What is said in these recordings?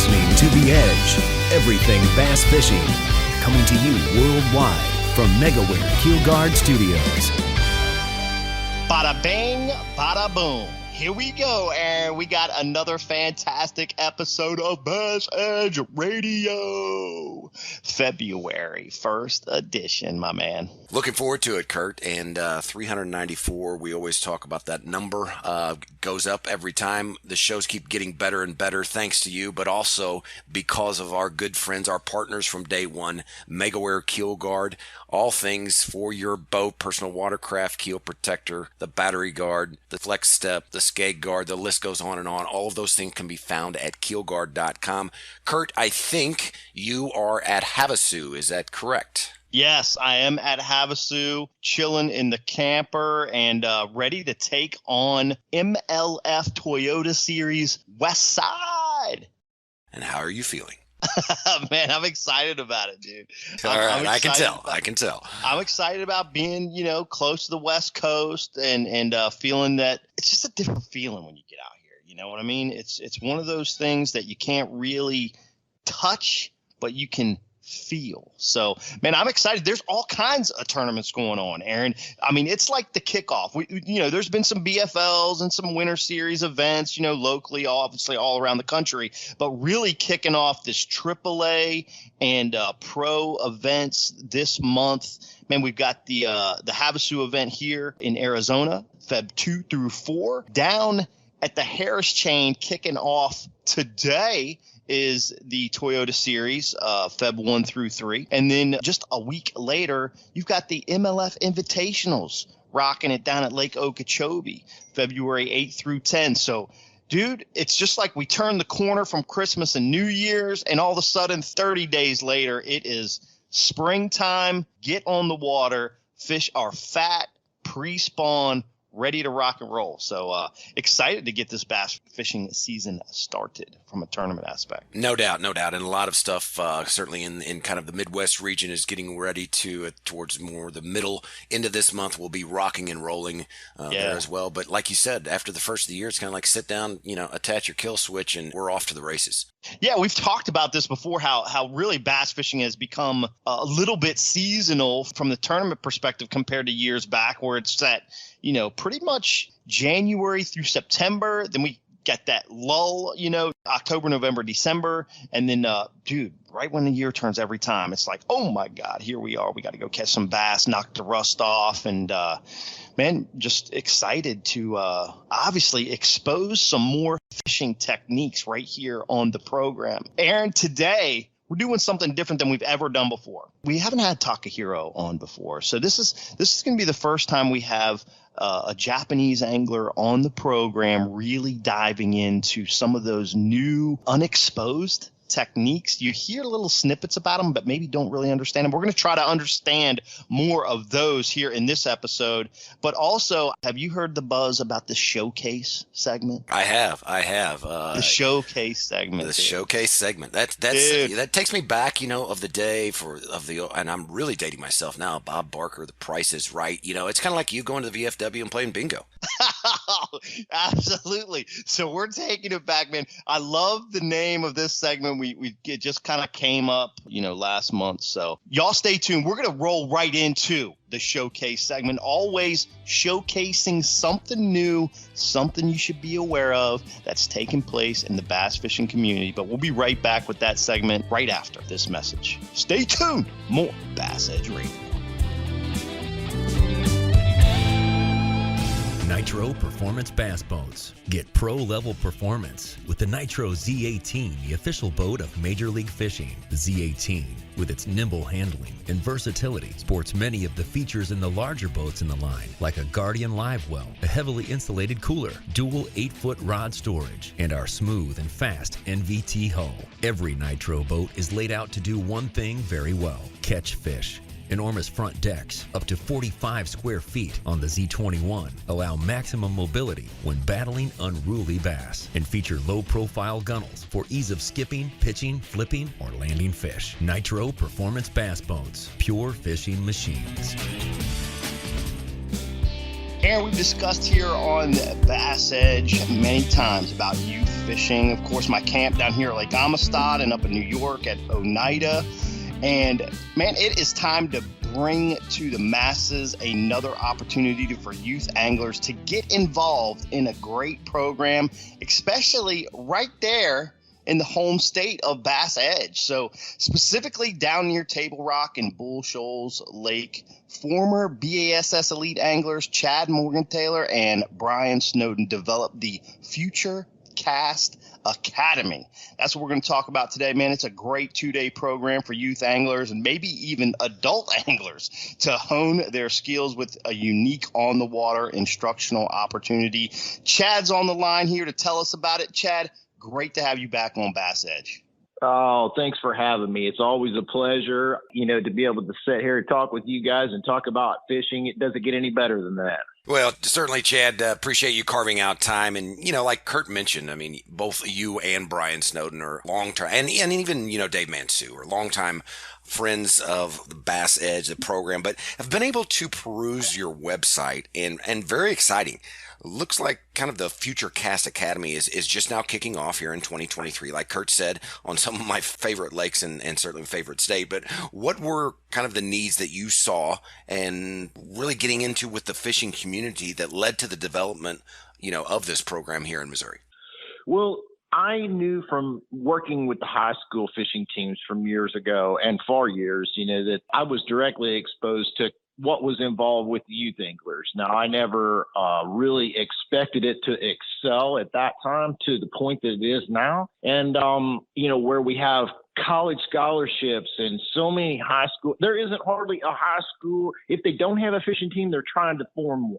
listening to The Edge, everything bass fishing, coming to you worldwide from Megaware KeelGuard Studios. Bada bang, bada boom. Here we go, and we got another fantastic episode of BassEdge Radio. February 1st edition, my man. Looking forward to it, Kurt. And 394, we always talk about that number. Goes up every time. The shows keep getting better and better thanks to you, but also because of our good friends, our partners from day one, Megaware KeelGuard. All things for your boat, personal watercraft, keel protector, the battery guard, the flex step, the skeg guard, the list goes on and on. All of those things can be found at keelguard.com. Kurt, I think you are at Havasu. Is that correct? Yes, I am at Havasu, chilling in the camper and ready to take on MLF Toyota Series West Side. And how are you feeling? Man, I'm excited about it, dude. All right, I can tell. I'm excited about being, close to the West Coast and feeling that it's just a different feeling when you get out here. You know what I mean? It's one of those things that you can't really touch, but you can feel. So, man, I'm excited. There's all kinds of tournaments going on, Aaron. I mean, it's like the kickoff. There's been some BFLs and some Winter Series events, locally, obviously all around the country, but really kicking off this AAA and pro events this month. Man, we've got the Havasu event here in Arizona, Feb 2 through 4, down at the Harris Chain kicking off today is the Toyota Series, Feb 1 through 3. And then just a week later, you've got the MLF Invitationals rocking it down at Lake Okeechobee, February 8 through 10. So, dude, it's just like we turned the corner from Christmas and New Year's, and all of a sudden, 30 days later, it is springtime. Get on the water. Fish are fat, pre-spawn, ready to rock and roll. So excited to get this bass fishing season started from a tournament aspect. No doubt. And a lot of stuff certainly in kind of the Midwest region is getting ready to towards more the middle end of this month. We'll be rocking and rolling there as well. But like you said, after the first of the year, it's kind of like sit down, attach your kill switch, and we're off to the races. Yeah, we've talked about this before, how really bass fishing has become a little bit seasonal from the tournament perspective compared to years back, where it's that, pretty much January through September. Then we get that lull, October, November, December. And then, dude, right when the year turns every time, it's like, oh, my God, here we are. We got to go catch some bass, knock the rust off. And, man, just excited to obviously expose some more fishing techniques right here on the program. Aaron, today we're doing something different than we've ever done before. We haven't had Takahiro on before. So this is going to be the first time we have a Japanese angler on the program really diving into some of those new unexposed techniques. You hear little snippets about them, but maybe don't really understand them. We're going to try to understand more of those here in this episode. But also, have you heard the buzz about the showcase segment? I have. The showcase segment. The showcase segment. That takes me back, of the day and I'm really dating myself now. Bob Barker, The Price is Right. It's kind of like you going to the VFW and playing bingo. Absolutely. So we're taking it back, man. I love the name of this segment. It just kind of came up, last month. So y'all stay tuned. We're going to roll right into the showcase segment, always showcasing something new, something you should be aware of that's taking place in the bass fishing community. But we'll be right back with that segment right after this message. Stay tuned. More BassEdge Radio. Nitro Performance Bass Boats. Get pro-level performance with the Nitro Z18, the official boat of Major League Fishing. The Z18, with its nimble handling and versatility, sports many of the features in the larger boats in the line, like a Guardian Live Well, a heavily insulated cooler, dual 8-foot rod storage, and our smooth and fast NVT hull. Every Nitro boat is laid out to do one thing very well: catch fish. Enormous front decks, up to 45 square feet on the Z21, allow maximum mobility when battling unruly bass, and feature low-profile gunnels for ease of skipping, pitching, flipping, or landing fish. Nitro Performance Bass Boats, pure fishing machines. Aaron, we've discussed here on BassEdge many times about youth fishing. Of course, my camp down here at Lake Amistad and up in New York at Oneida. And man, it is time to bring to the masses another opportunity for youth anglers to get involved in a great program, especially right there in the home state of BassEdge. So specifically down near Table Rock and Bull Shoals Lake, former BASS elite anglers Chad Morgenthaler and Brian Snowden developed the Future Cast Academy. That's what we're going to talk about today, man. It's a great 2-day program for youth anglers and maybe even adult anglers to hone their skills with a unique on-the-water instructional opportunity. Chad's on the line here to tell us about it. Chad, great to have you back on BassEdge. Oh, thanks for having me. It's always a pleasure, to be able to sit here and talk with you guys and talk about fishing. It doesn't get any better than that. Well, certainly, Chad, appreciate you carving out time. And, like Kurt mentioned, I mean, both you and Brian Snowden are long-term, and even, Dave Mansue are long-time friends of the BassEdge, the program, but have been able to peruse your website and very exciting. Looks like kind of the Future Cast Academy is just now kicking off here in 2023, like Kurt said, on some of my favorite lakes and certainly favorite state. But what were kind of the needs that you saw and really getting into with the fishing community that led to the development, of this program here in Missouri? Well, I knew from working with the high school fishing teams from years ago and for years, that I was directly exposed to what was involved with the youth anglers. Now, I never really expected it to excel at that time to the point that it is now. And, where we have college scholarships and so many high school, there isn't hardly a high school. If they don't have a fishing team, they're trying to form one.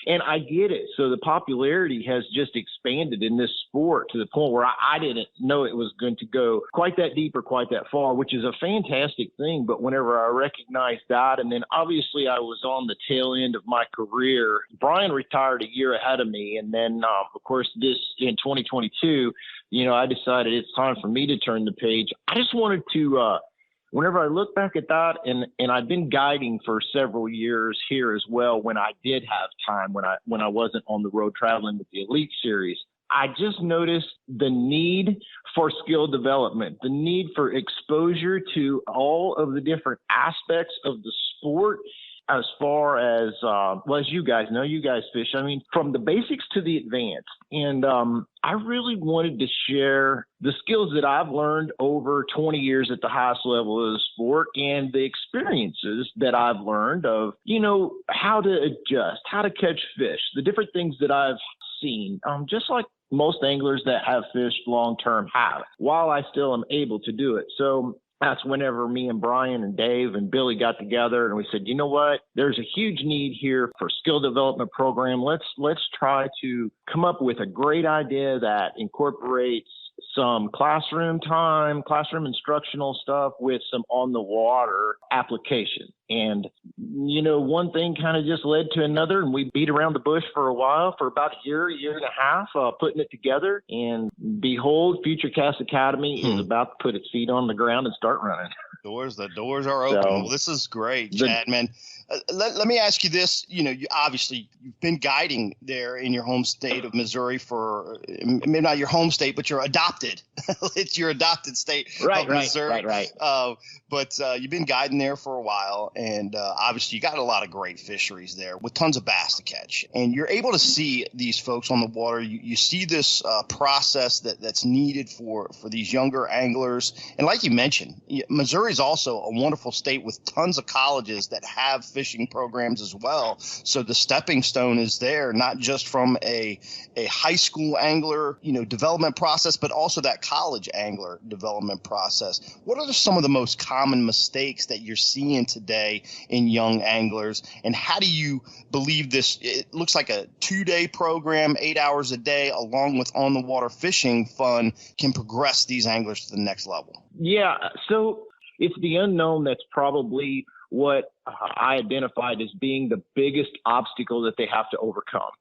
And I get it. So the popularity has just expanded in this sport to the point where I didn't know it was going to go quite that deep or quite that far, which is a fantastic thing. But whenever I recognized that, and then obviously I was on the tail end of my career, Brian retired a year ahead of me. And then, of course, this in 2022, I decided it's time for me to turn the page. I just wanted to, whenever I look back at that, and I've been guiding for several years here as well when I did have time, when I wasn't on the road traveling with the Elite Series, I just noticed the need for skill development, the need for exposure to all of the different aspects of the sport. As far as, as you guys know, you guys fish, I mean, from the basics to the advanced. And I really wanted to share the skills that I've learned over 20 years at the highest level of the sport and the experiences that I've learned of, how to adjust, how to catch fish, the different things that I've seen, just like most anglers that have fished long-term have, while I still am able to do it. So that's whenever me and Brian and Dave and Billy got together and we said, you know what, there's a huge need here for skill development program. Let's try to come up with a great idea that incorporates some classroom time, classroom instructional stuff with some on the water application. And, one thing kind of just led to another, and we beat around the bush for a while, for about a year and a half, putting it together. And behold, Future Cast Academy is about to put its feet on the ground and start running. The doors are open. Well, this is great, Chad, man. Let me ask you this. You've been guiding there in your home state of Missouri for maybe not your home state, but you're adopted. It's your adopted state of Missouri. Right. But you've been guiding there for a while, and obviously you got a lot of great fisheries there with tons of bass to catch. And you're able to see these folks on the water. You see this process that's needed for these younger anglers. And like you mentioned, Missouri is also a wonderful state with tons of colleges that have fishing programs as well. So the stepping stone is there, not just from a high school angler, development process, but also that college angler development process. What are some of the most common mistakes that you're seeing today in young anglers? And how do you believe this? It looks like a 2-day program, 8 hours a day, along with on the water fishing fun, can progress these anglers to the next level. Yeah. So it's the unknown that's probably what I identified as being the biggest obstacle that they have to overcome.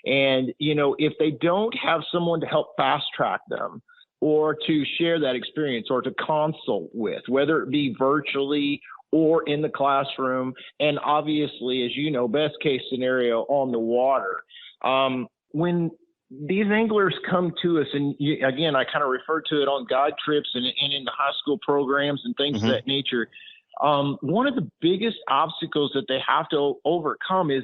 And, if they don't have someone to help fast track them or to share that experience or to consult with, whether it be virtually or in the classroom. And obviously, as you know, best case scenario on the water. When these anglers come to us, and again, I kind of refer to it on guide trips and in the high school programs and things of that nature. One of the biggest obstacles that they have to overcome is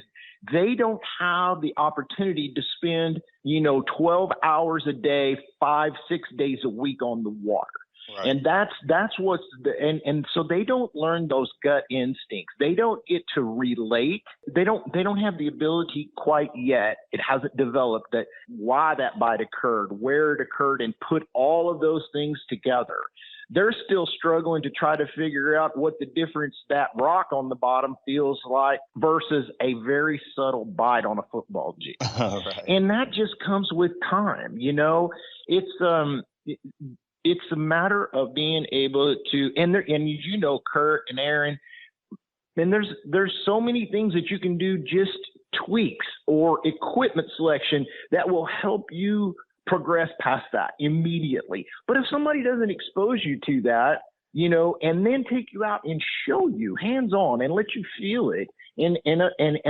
they don't have the opportunity to spend, 12 hours a day, 5-6 days a week on the water. Right. And that's what's and so they don't learn those gut instincts. They don't get to relate. They don't have the ability quite yet. It hasn't developed that why that bite occurred, where it occurred, and put all of those things together. They're still struggling to try to figure out what the difference that rock on the bottom feels like versus a very subtle bite on a football G. Right. And that just comes with time. It's a matter of being able to, and Kurt and Aaron, and there's so many things that you can do, just tweaks or equipment selection that will help you progress past that immediately. But if somebody doesn't expose you to that, and then take you out and show you hands-on and let you feel it and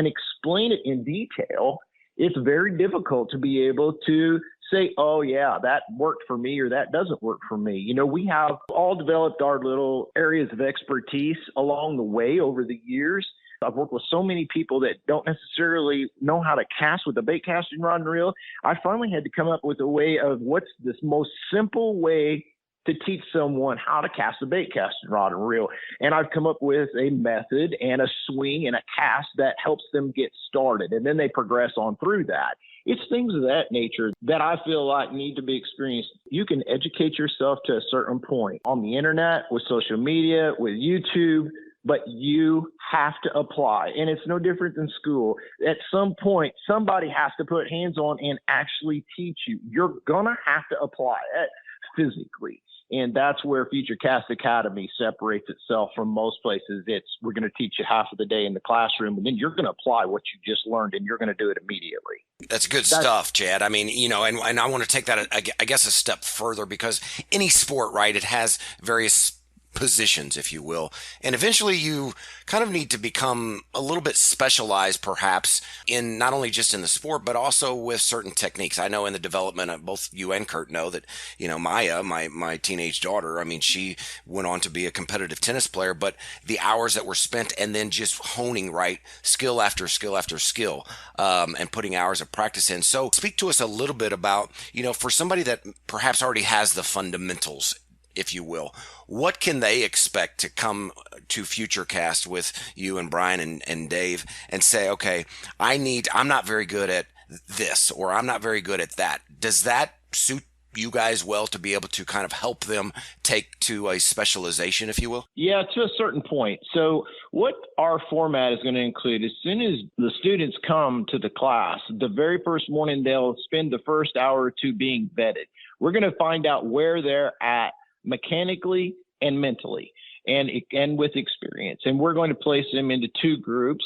explain it in detail, it's very difficult to be able to say, oh yeah, that worked for me or that doesn't work for me. We have all developed our little areas of expertise along the way over the years. I've worked with so many people that don't necessarily know how to cast with a bait casting rod and reel. I finally had to come up with a way of what's this most simple way to teach someone how to cast a bait casting rod and reel. And I've come up with a method and a swing and a cast that helps them get started. And then they progress on through that. It's things of that nature that I feel like need to be experienced. You can educate yourself to a certain point on the internet, with social media, with YouTube, but you have to apply. And it's no different than school. At some point, somebody has to put hands on and actually teach you. You're going to have to apply it physically. And that's where Future Cast Academy separates itself from most places. We're going to teach you half of the day in the classroom, and then you're going to apply what you just learned, and you're going to do it immediately. That's good stuff, Chad. I mean, and I want to take that, I guess, a step further, because any sport, right, it has various positions, if you will. And eventually you kind of need to become a little bit specialized, perhaps, in not only just in the sport, but also with certain techniques. I know in the development of both you and Kurt know that, Maya, my teenage daughter, I mean, she went on to be a competitive tennis player, but the hours that were spent and then just honing, right, skill after skill after skill, and putting hours of practice in. So speak to us a little bit about, for somebody that perhaps already has the fundamentals, if you will, what can they expect to come to FutureCast with you and Brian and Dave and say, okay, I'm not very good at this, or I'm not very good at that. Does that suit you guys well to be able to kind of help them take to a specialization, if you will? Yeah, to a certain point. So what our format is going to include, as soon as the students come to the class, the very first morning, they'll spend the first hour or two being vetted. We're going to find out where they're at mechanically and mentally, and with experience. And we're going to place them into two groups.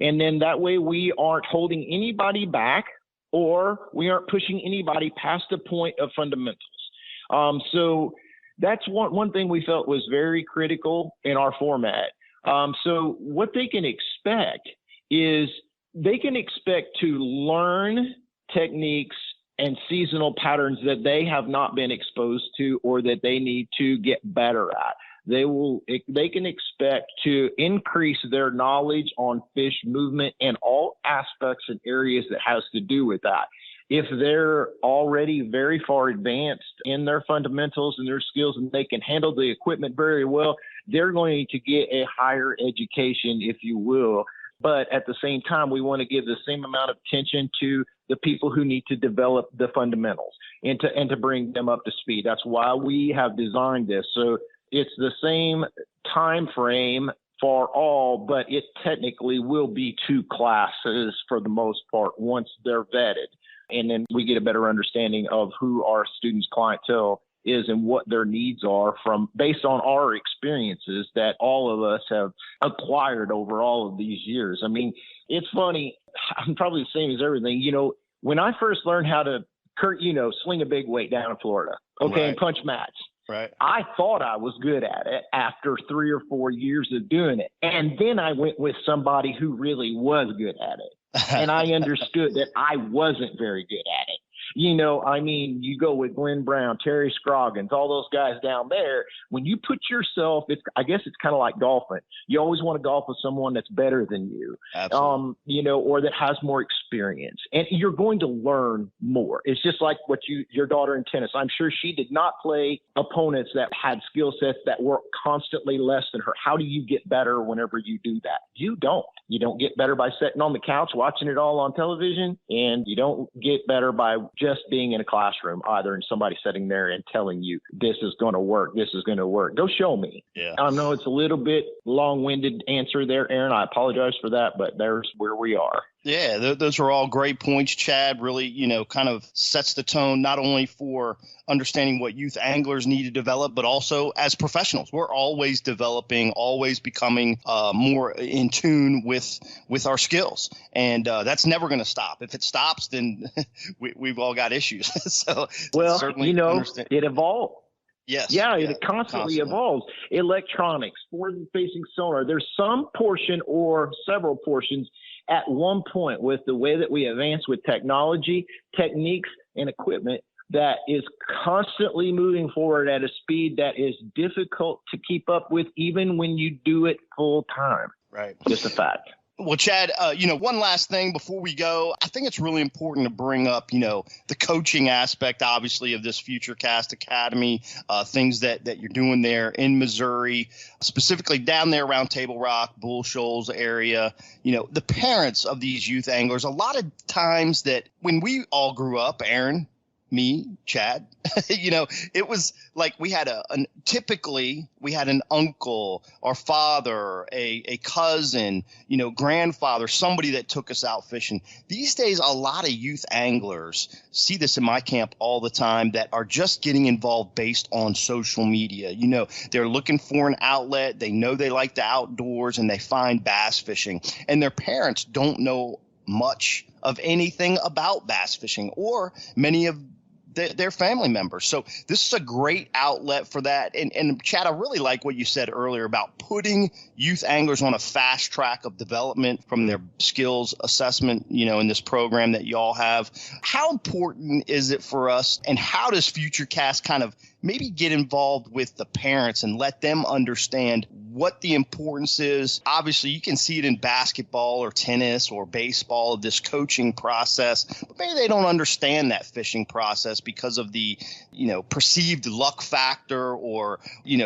And then that way we aren't holding anybody back, or we aren't pushing anybody past the point of fundamentals. So that's one thing we felt was very critical in our format. So what they can expect is they can expect to learn techniques and seasonal patterns that they have not been exposed to, or that they need to get better at. They can expect to increase their knowledge on fish movement and all aspects and areas that has to do with that. If they're already very far advanced in their fundamentals and their skills, and they can handle the equipment very well, they're going to get a higher education, if you will. But at the same time, we want to give the same amount of attention to the people who need to develop the fundamentals and to bring them up to speed. That's why we have designed this. So it's the same time frame for all, but it technically will be two classes for the most part once they're vetted. And then we get a better understanding of who our students' clientele is and what their needs are based on our experiences that all of us have acquired over all of these years. I mean, it's funny. I'm probably the same as everything. When I first learned how to, Kurt, sling a big weight down in Florida, okay, right, and punch mats. Right. I thought I was good at it after 3 or 4 years of doing it. And then I went with somebody who really was good at it. And I understood that I wasn't very good at it. You go with Glenn Brown, Terry Scroggins, all those guys down there. When you put yourself, I guess it's kind of like golfing. You always want to golf with someone that's better than you, or that has more experience, and you're going to learn more. It's just like your daughter in tennis. I'm sure she did not play opponents that had skill sets that were constantly less than her. How do you get better whenever you do that? You don't. You don't get better by sitting on the couch watching it all on television, and you don't get better by just being in a classroom either, and somebody sitting there and telling you this is going to work, this is going to work. Go show me. Yeah. I know it's a little bit long-winded answer there, Aaron. I apologize for that, but there's where we are. Yeah, those are all great points, Chad. Really, kind of sets the tone not only for understanding what youth anglers need to develop, but also as professionals. We're always developing, always becoming more in tune with our skills. And that's never going to stop. If it stops, then we've all got issues. So, certainly it evolves. Yes. Yeah, it constantly evolves. Electronics, forward-facing sonar. There's some portion or several portions at one point with the way that we advance with technology, techniques, and equipment that is constantly moving forward at a speed that is difficult to keep up with even when you do it full time. Right. Just a fact. Well, Chad, one last thing before we go. I think it's really important to bring up, the coaching aspect, obviously, of this FutureCast Academy, things that you're doing there in Missouri, specifically down there around Table Rock, Bull Shoals area. The parents of these youth anglers, a lot of times that when we all grew up, Aaron, me, Chad, it was like we had typically we had an uncle, our father, a cousin, grandfather, somebody that took us out fishing. These days, a lot of youth anglers see this in my camp all the time that are just getting involved based on social media. They're looking for an outlet. They know they like the outdoors and they find bass fishing, and their parents don't know much of anything about bass fishing or many of their family members. So this is a great outlet for that. And Chad, I really like what you said earlier about putting youth anglers on a fast track of development from their skills assessment, in this program that you all have. How important is it for us, and how does FutureCast kind of maybe get involved with the parents and let them understand what the importance is? Obviously, you can see it in basketball or tennis or baseball, of this coaching process, but maybe they don't understand that fishing process because of the, perceived luck factor or,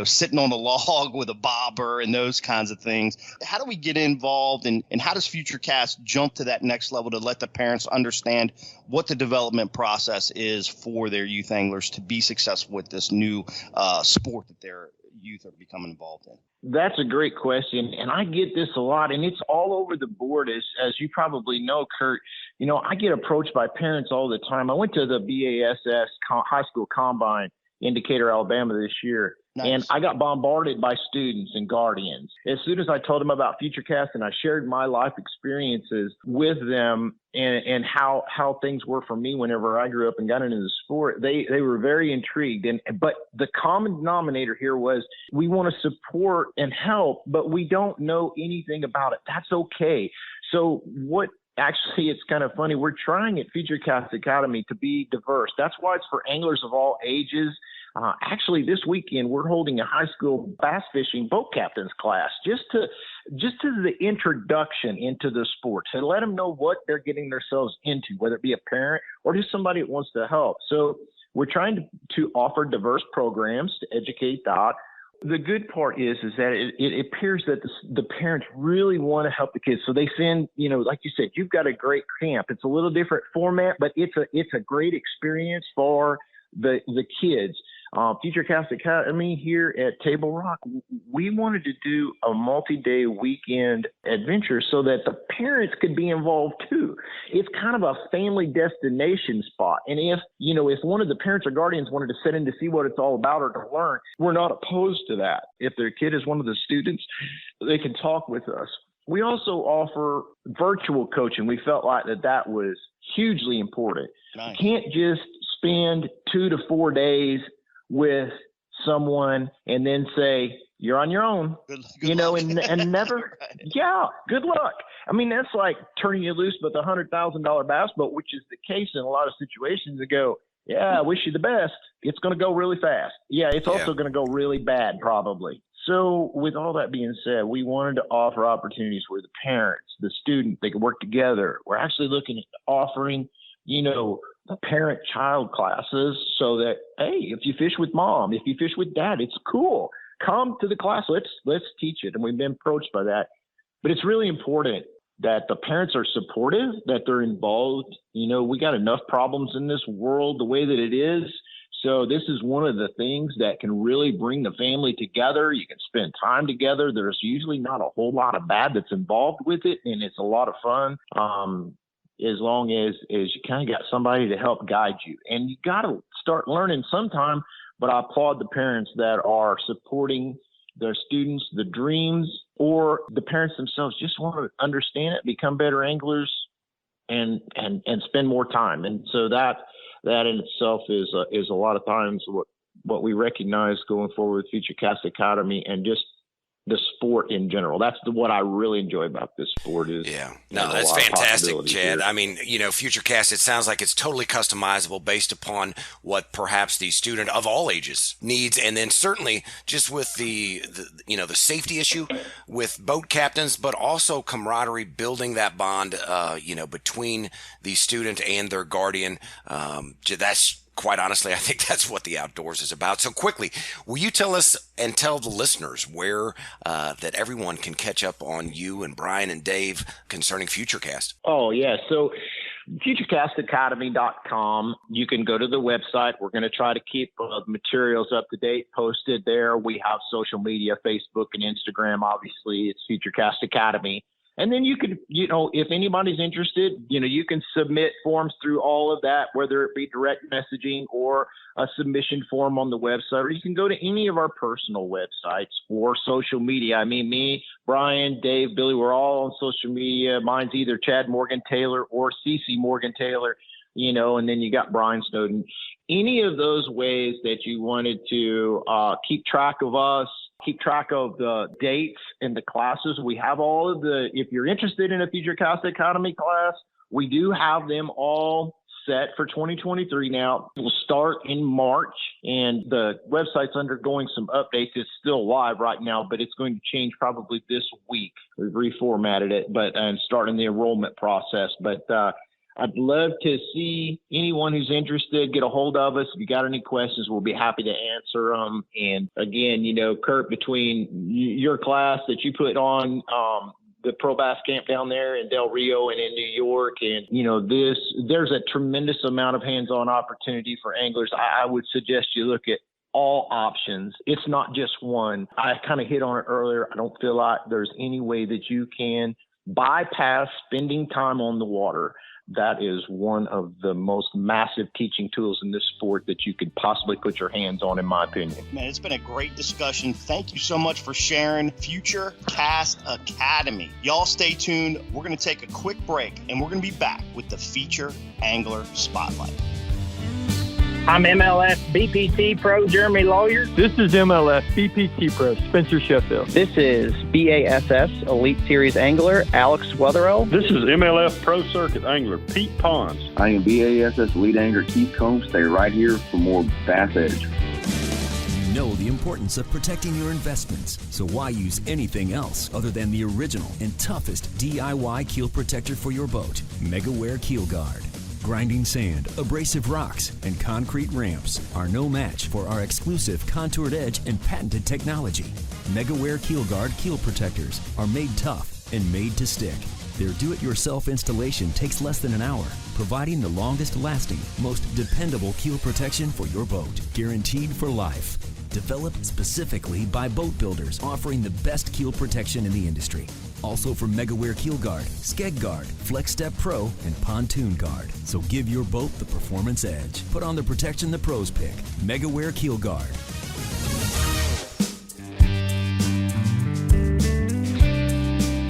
sitting on a log with a bobber and those kinds of things. How do we get involved, and how does FutureCast jump to that next level to let the parents understand what the development process is for their youth anglers to be successful with this new sport that their youth are becoming involved in? That's a great question, and I get this a lot, and it's all over the board, as you probably know, Kurt. I get approached by parents all the time. I went to the BASS high school combine in Decatur, Alabama this year, Nice. And I got bombarded by students and guardians. As soon as I told them about FutureCast and I shared my life experiences with them and how things were for me whenever I grew up and got into the sport, they were very intrigued. But the common denominator here was, we want to support and help, but we don't know anything about it. That's okay. So actually, it's kind of funny. We're trying at FutureCast Academy to be diverse. That's why it's for anglers of all ages. Actually, this weekend, we're holding a high school bass fishing boat captains class just as the introduction into the sport, to let them know what they're getting themselves into, whether it be a parent or just somebody that wants to help. So we're trying to offer diverse programs to educate that. The good part is that it appears that the parents really want to help the kids. So they send, like you said, you've got a great camp. It's a little different format, but it's a great experience for the kids. FutureCast Academy here at Table Rock, we wanted to do a multi-day weekend adventure so that the parents could be involved too. It's kind of a family destination spot. And if one of the parents or guardians wanted to sit in to see what it's all about or to learn, we're not opposed to that. If their kid is one of the students, they can talk with us. We also offer virtual coaching. We felt like that was hugely important. Nice. You can't just spend 2 to 4 days with someone and then say, you're on your own, Good and never, right. yeah, good luck. I mean, that's like turning you loose with a $100,000 bass boat, which is the case in a lot of situations. They go, yeah, I wish you the best. It's going to go really fast. Yeah, it's also going to go really bad probably. So with all that being said, we wanted to offer opportunities where the parents, the student, they could work together. We're actually looking at offering, the parent-child classes so that, hey, if you fish with mom, if you fish with dad, it's cool. Come to the class. Let's teach it. And we've been approached by that. But it's really important that the parents are supportive, that they're involved. We got enough problems in this world the way that it is. So this is one of the things that can really bring the family together. You can spend time together. There's usually not a whole lot of bad that's involved with it, and it's a lot of fun. As long as you kind of got somebody to help guide you. And you got to start learning sometime, but I applaud the parents that are supporting their students, the dreams, or the parents themselves just want to understand it, become better anglers, and spend more time. And so that in itself is a lot of times what we recognize going forward with Future Cast Academy and just the sport in general. That's what I really enjoy about this sport is. Yeah, no, that's fantastic, Chad. Here. I mean, Future Cast, it sounds like it's totally customizable based upon what perhaps the student of all ages needs. And then certainly just with the safety issue with boat captains, but also camaraderie, building that bond, between the student and their guardian. That's quite honestly, I think that's what the outdoors is about. So quickly, will you tell us and tell the listeners where that everyone can catch up on you and Brian and Dave concerning FutureCast? Oh, yeah. So FutureCastAcademy.com. You can go to the website. We're going to try to keep materials up to date, posted there. We have social media, Facebook and Instagram. Obviously, it's FutureCast Academy. And then you could, if anybody's interested, you can submit forms through all of that, whether it be direct messaging or a submission form on the website, or you can go to any of our personal websites or social media. I mean, me, Brian, Dave, Billy, we're all on social media. Mine's either Chad Morgenthaler or CC Morgenthaler, and then you got Brian Snowden. Any of those ways that you wanted to keep track of us, keep track of the dates and the classes. We have all of if you're interested in a Future Cast Academy class, we do have them all set for 2023 now. We'll start in March, and the website's undergoing some updates. It's still live right now, but it's going to change probably this week. We've reformatted it, and starting the enrollment process. But I'd love to see anyone who's interested get a hold of us. If you got any questions, we'll be happy to answer them. And again, Kurt, between your class that you put on the Pro Bass Camp down there in Del Rio and in New York, and there's a tremendous amount of hands-on opportunity for anglers. I would suggest you look at all options. It's not just one. I kind of hit on it earlier. I don't feel like there's any way that you can bypass spending time on the water. That is one of the most massive teaching tools in this sport that you could possibly put your hands on, in my opinion. Man, it's been a great discussion. Thank you so much for sharing Future Cast Academy. Y'all stay tuned. We're going to take a quick break, and we're going to be back with the Feature Angler Spotlight. I'm MLS BPT Pro Jeremy Lawyer. This is MLS BPT Pro Spencer Sheffield. This is BASS Elite Series Angler Alex Wetherell. This is MLF Pro Circuit Angler Pete Pons. I am BASS Elite Angler Keith Combs. Stay right here for more BassEdge. You know the importance of protecting your investments, so why use anything else other than the original and toughest DIY keel protector for your boat, Megaware KeelGuard. Grinding sand, abrasive rocks, and concrete ramps are no match for our exclusive contoured edge and patented technology. Megaware KeelGuard keel protectors are made tough and made to stick. Their do-it-yourself installation takes less than an hour, providing the longest-lasting, most dependable keel protection for your boat, guaranteed for life. Developed specifically by boat builders offering the best keel protection in the industry. Also from Megaware KeelGuard, Skeg Guard, Flex Step Pro, and Pontoon Guard. So give your boat the performance edge. Put on the protection the pros pick. Megaware KeelGuard.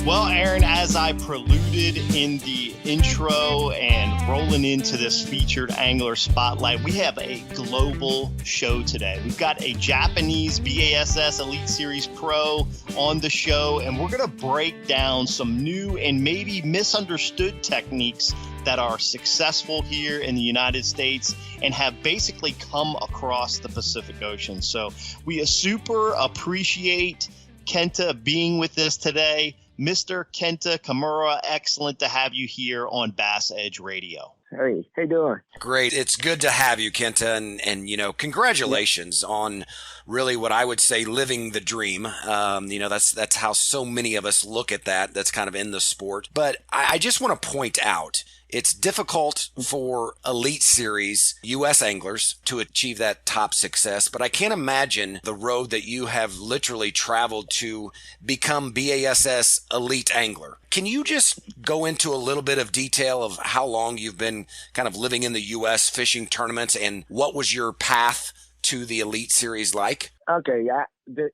Well, Aaron, as I preluded in the intro and rolling into this featured angler spotlight. We have a global show today. We've got a Japanese BASS Elite Series Pro on the show, and we're going to break down some new and maybe misunderstood techniques that are successful here in the United States and have basically come across the Pacific Ocean. So we super appreciate Kenta being with us today. Mr. Kenta Kimura, excellent to have you here on BassEdge Radio. Hey, how you doing? Great. It's good to have you, Kenta, and you know, congratulations on really what I would say living the dream. You know, that's how so many of us look at that. That's kind of in the sport. But I just want to point out, it's difficult for Elite Series U.S. anglers to achieve that top success, but I can't imagine the road that you have literally traveled to become BASS Elite Angler. Can you just go into a little bit of detail of how long you've been kind of living in the U.S. fishing tournaments and what was your path to the Elite Series like? Okay,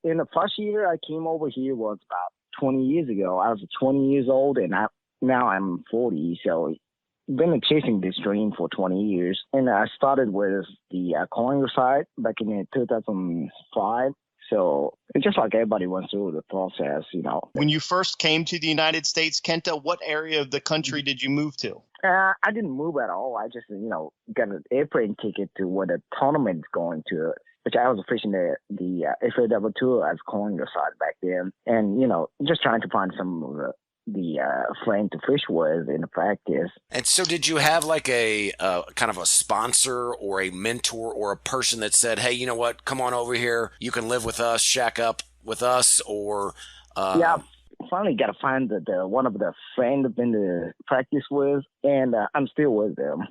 in the first year I came over here was about 20 years ago. I was 20 years old, and now I'm 40, so been chasing this dream for 20 years. And I started with the calling side back in 2005. So it's just like everybody went through the process, you know. When you first came to the United States, Kenta, what area of the country did you move to? I didn't move at all. I just, got an airplane ticket to where the tournament's going to, which I was fishing the FAW Tour as calling side back then. And, just trying to find some of the friend to fish with in the practice. And so did you have like a kind of a sponsor or a mentor or a person that said, hey, you know what, come on over here, you can live with us, shack up with us, or yeah, finally got to find the one of the friends I've been to practice with, and I'm still with them.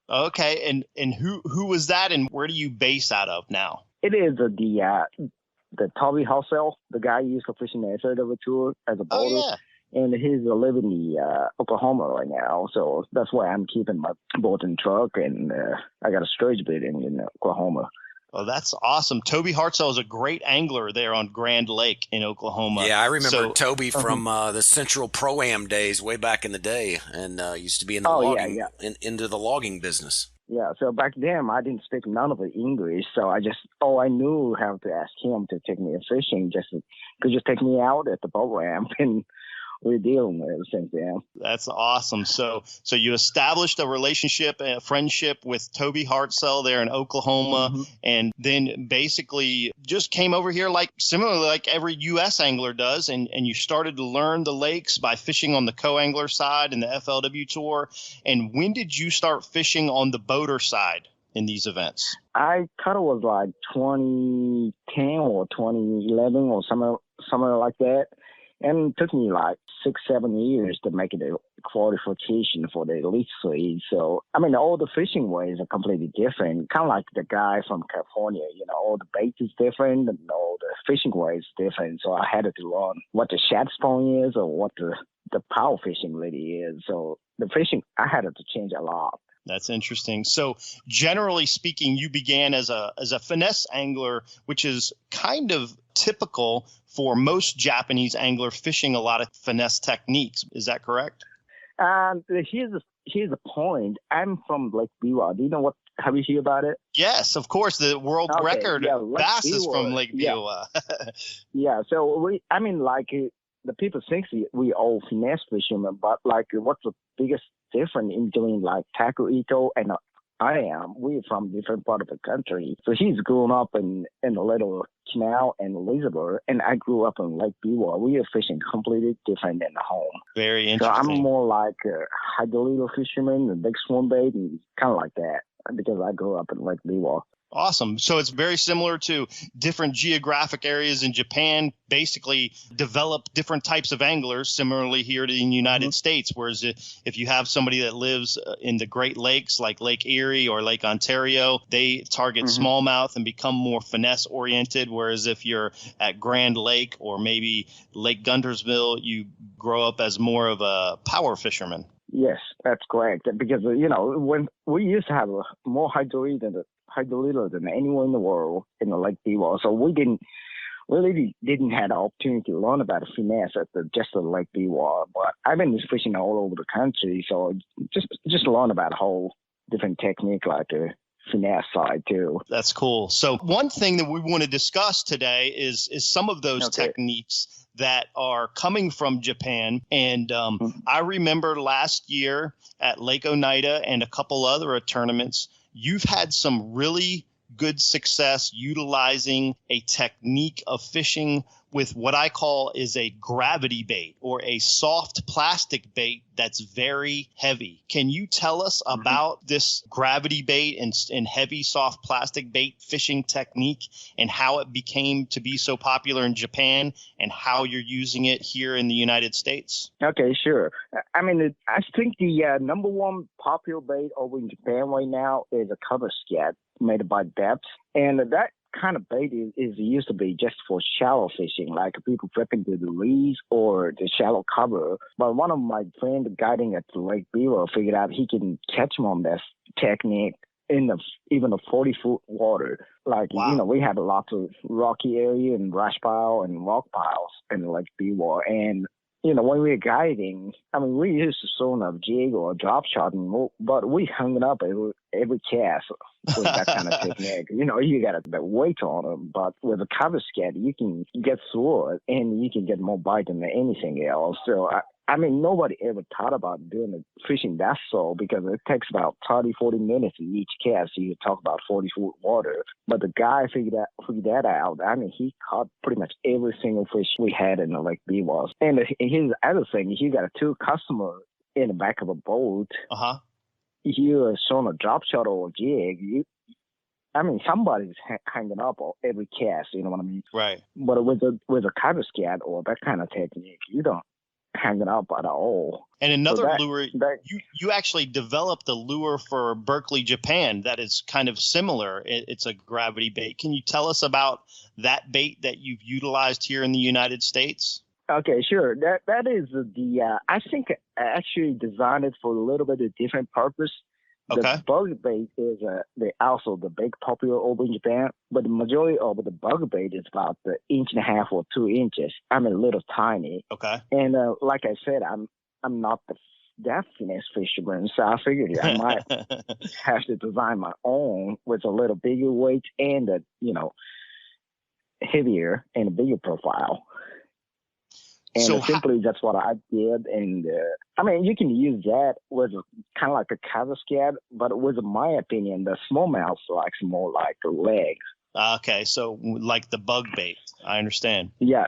Okay, and who was that, and where do you base out of now? It is the Toby Hossell, the guy who used to fish in the FAW Tour as a boater. Oh, yeah. And he's living in Oklahoma right now, so that's why I'm keeping my boat and truck, and I got a storage bit in Oklahoma. Oh, that's awesome. Toby Hartzell is a great angler there on Grand Lake in Oklahoma. Yeah, I remember Toby from the Central Pro-Am days way back in the day, and used to be in the logging, into the logging business. Yeah, so back then I didn't speak none of the English, so I knew how to ask him to take me fishing. Could you take me out at the boat ramp, and we're dealing with it since then. That's awesome. So you established a relationship, a friendship with Toby Hartzell there in Oklahoma, and then basically just came over here similarly like every U.S. angler does, and you started to learn the lakes by fishing on the co-angler side and the FLW Tour. And when did you start fishing on the boater side in these events? I thought it was like 2010 or 2011 or something like that. And it took me like 6-7 years to make it a qualification for the Elite Series. So, all the fishing ways are completely different. Kind of like the guy from California, all the bait is different and all the fishing ways is different. So I had to learn what the shad spawn is or what the power fishing really is. So the fishing, I had to change a lot. That's interesting. So generally speaking, you began as a finesse angler, which is kind of typical for most Japanese angler fishing a lot of finesse techniques. Is that correct? Here's the point. I'm from Lake Biwa. Do you know have you heard about it? Yes, of course. The world record bass is from Lake Biwa. Yeah. So the people think we all finesse fishermen, but what's the biggest difference in doing tackle Ito and we're from different part of the country. So he's grown up in a little canal in Elizabeth, and I grew up in Lake Biwa. We are fishing completely different than the home. Very interesting. So I'm more like a hydrolito fisherman, a big swim bait, and kind of like that because I grew up in Lake Biwa. Awesome. So it's very similar to different geographic areas in Japan, basically develop different types of anglers, similarly here in the United States. Whereas if you have somebody that lives in the Great Lakes like Lake Erie or Lake Ontario, they target smallmouth and become more finesse oriented. Whereas if you're at Grand Lake or maybe Lake Guntersville, you grow up as more of a power fisherman. Yes, that's correct. Because, when we used to have more hydrolito than anyone in the world in the Lake Biwa. So we didn't really didn't have the opportunity to learn about the finesse at just the Lake Biwa. But I've been fishing all over the country, so just learn about a whole different technique like the finesse side too. That's cool. So one thing that we want to discuss today is some of those techniques that are coming from Japan. And I remember last year at Lake Oneida and a couple other tournaments, you've had some really good success utilizing a technique of fishing with what I call is a gravity bait, or a soft plastic bait that's very heavy. Can you tell us about this gravity bait and heavy soft plastic bait fishing technique, and how it became to be so popular in Japan, and how you're using it here in the United States? Okay, sure. I mean, I think the number one popular bait over in Japan right now is a cover scat made by depth. And that kind of bait is used to be just for shallow fishing, like people flipping to the reeds or the shallow cover. But one of my friends guiding at the Lake Biwa figured out he can catch them on this technique in even a 40-foot water. Like, you know, we have a lot of rocky area and brush pile and rock piles in the Lake Biwa. And you know, when we were guiding, I mean, we used to throw a jig or a drop shot, but we hung it up every cast with that kind of technique. You know, you got the weight on them, but with a cover scat, you can get through it and you can get more bite than anything else. So, I mean, nobody ever thought about doing the fishing that slow, because it takes about 30, 40 minutes in each cast. So you talk about 40-foot water. But the guy figured that out. I mean, he caught pretty much every single fish we had in the Lake Biwa. And his other thing is, you got two customers in the back of a boat. You're showing a drop shot or a jig. I mean, somebody's hanging up every cast, you know what I mean? Right. But with a cover scat or that kind of technique, you don't hang it up at all. And another lure, you actually developed a lure for Berkeley, Japan that is kind of similar. It's a gravity bait. Can you tell us about that bait that you've utilized here in the United States? Okay, sure. That is I think I actually designed it for a little bit of different purpose. The bug bait is also the big popular over in Japan, but the majority of the bug bait is about the 1.5 inches or 2 inches. I'm a little tiny. Okay. And like I said, I'm not that finesse fisherman, so I figured I might have to design my own with a little bigger weight and heavier and a bigger profile. And so simply that's what I did. And I mean, you can use that with kind of like a cover scat, but with my opinion, the smallmouth likes more like the legs. Okay, so like the bug bait. I understand. Yeah.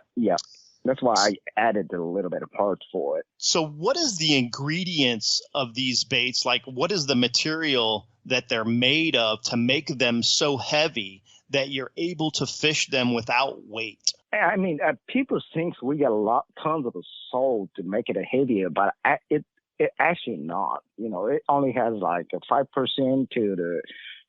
That's why I added a little bit of parts for it. So what is the ingredients of these baits? Like, what is the material that they're made of to make them so heavy that you're able to fish them without weight? I mean, people think we got tons of salt to make it heavier, but it actually not. You know, it only has like a 5% to the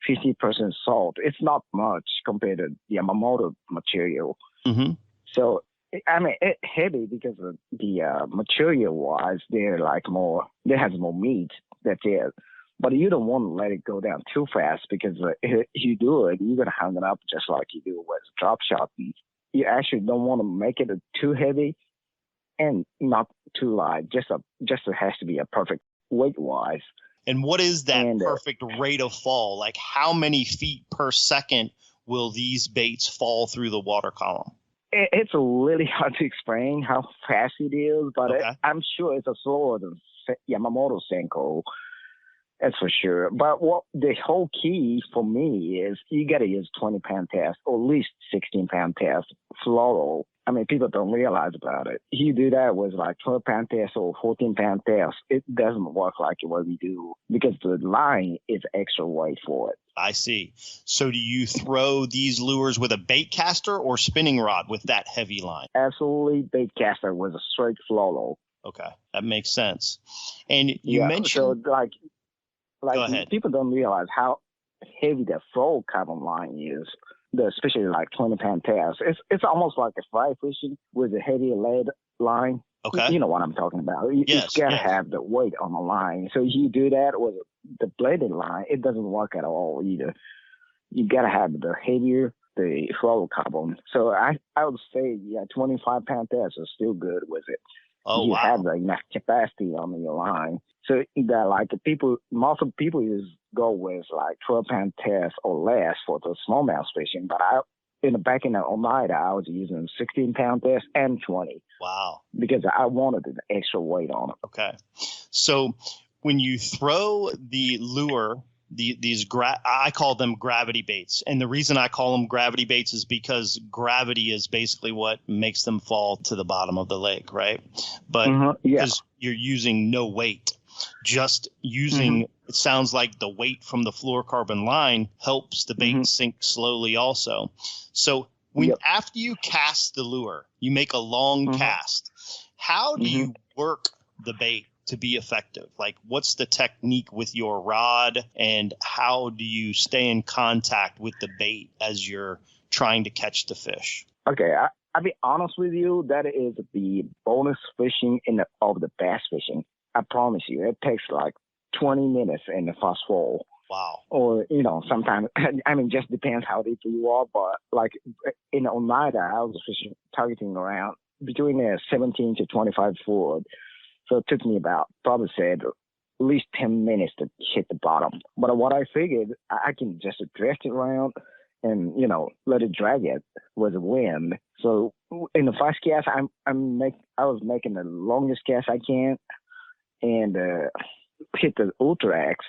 50% salt. It's not much compared to the Yamamoto material. Mm-hmm. So, I mean, it's heavy because of the material-wise, they has more meat. That's it. But you don't want to let it go down too fast, because if you do it, you're going to hang it up just like you do with a drop shot. You actually don't want to make it too heavy and not too light. Just it has to be a perfect weight-wise. And what is that perfect rate of fall? Like, how many feet per second will these baits fall through the water column? It's really hard to explain how fast it is, but I'm sure it's slower than Yamamoto Senko. That's for sure. But what the whole key for me is, you got to use 20-pound test or at least 16-pound test fluoro. I mean, people don't realize about it. You do that with like 12-pound test or 14-pound test, it doesn't work like what we do, because the line is extra weight for it. I see. So do you throw these lures with a bait caster or spinning rod with that heavy line? Absolutely bait caster with a straight fluoro. Okay, that makes sense. And you mentioned... So like people don't realize how heavy the flow carbon line is, especially like 20-pound test. It's almost like a fly fishing with a heavy lead line. Okay. You know what I'm talking about. You got to have the weight on the line. So you do that with the bladed line, it doesn't work at all either. You got to have the heavier the fluorocarbon. So I would say, 25-pound test is still good with it. Oh, you wow. have enough capacity on your line. So that like most of people go with like 12-pound test or less for the smallmouth fishing. But back in the Oneida, I was using 16-pound test and 20. Wow. Because I wanted an extra weight on it. Okay. So when you throw the lure, I call them gravity baits. And the reason I call them gravity baits is because gravity is basically what makes them fall to the bottom of the lake, right? But because you're using no weight, just using, it sounds like the weight from the fluorocarbon line helps the bait sink slowly also. So after you cast the lure, you make a long cast. How do you work the bait to be effective? Like, what's the technique with your rod, and how do you stay in contact with the bait as you're trying to catch the fish? Okay, I'll be honest with you. That is the bonus fishing of the bass fishing. I promise you, it takes like 20 minutes in the fast fall. Wow. Or, sometimes, just depends how deep you are. But like in Oneida, I was fishing, targeting around between 17 to 25 foot. So it took me probably at least 10 minutes to hit the bottom. But what I figured, I can just drift it around and, let it drag it with the wind. So in the first cast, I was making the longest cast I can and hit the Ultra X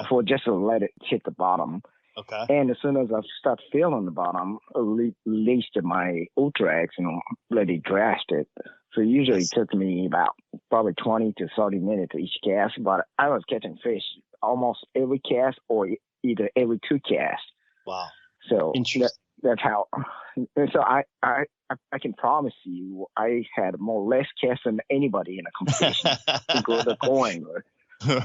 for just to let it hit the bottom. Okay. And as soon as I start feeling the bottom, I released my Ultra X and let it draft it. So usually it took me about probably 20 to 30 minutes each cast, but I was catching fish almost every cast or either every 2 casts. Wow. So that's how. And so I can promise you, I had more or less casts than anybody in a competition, including the co-angler.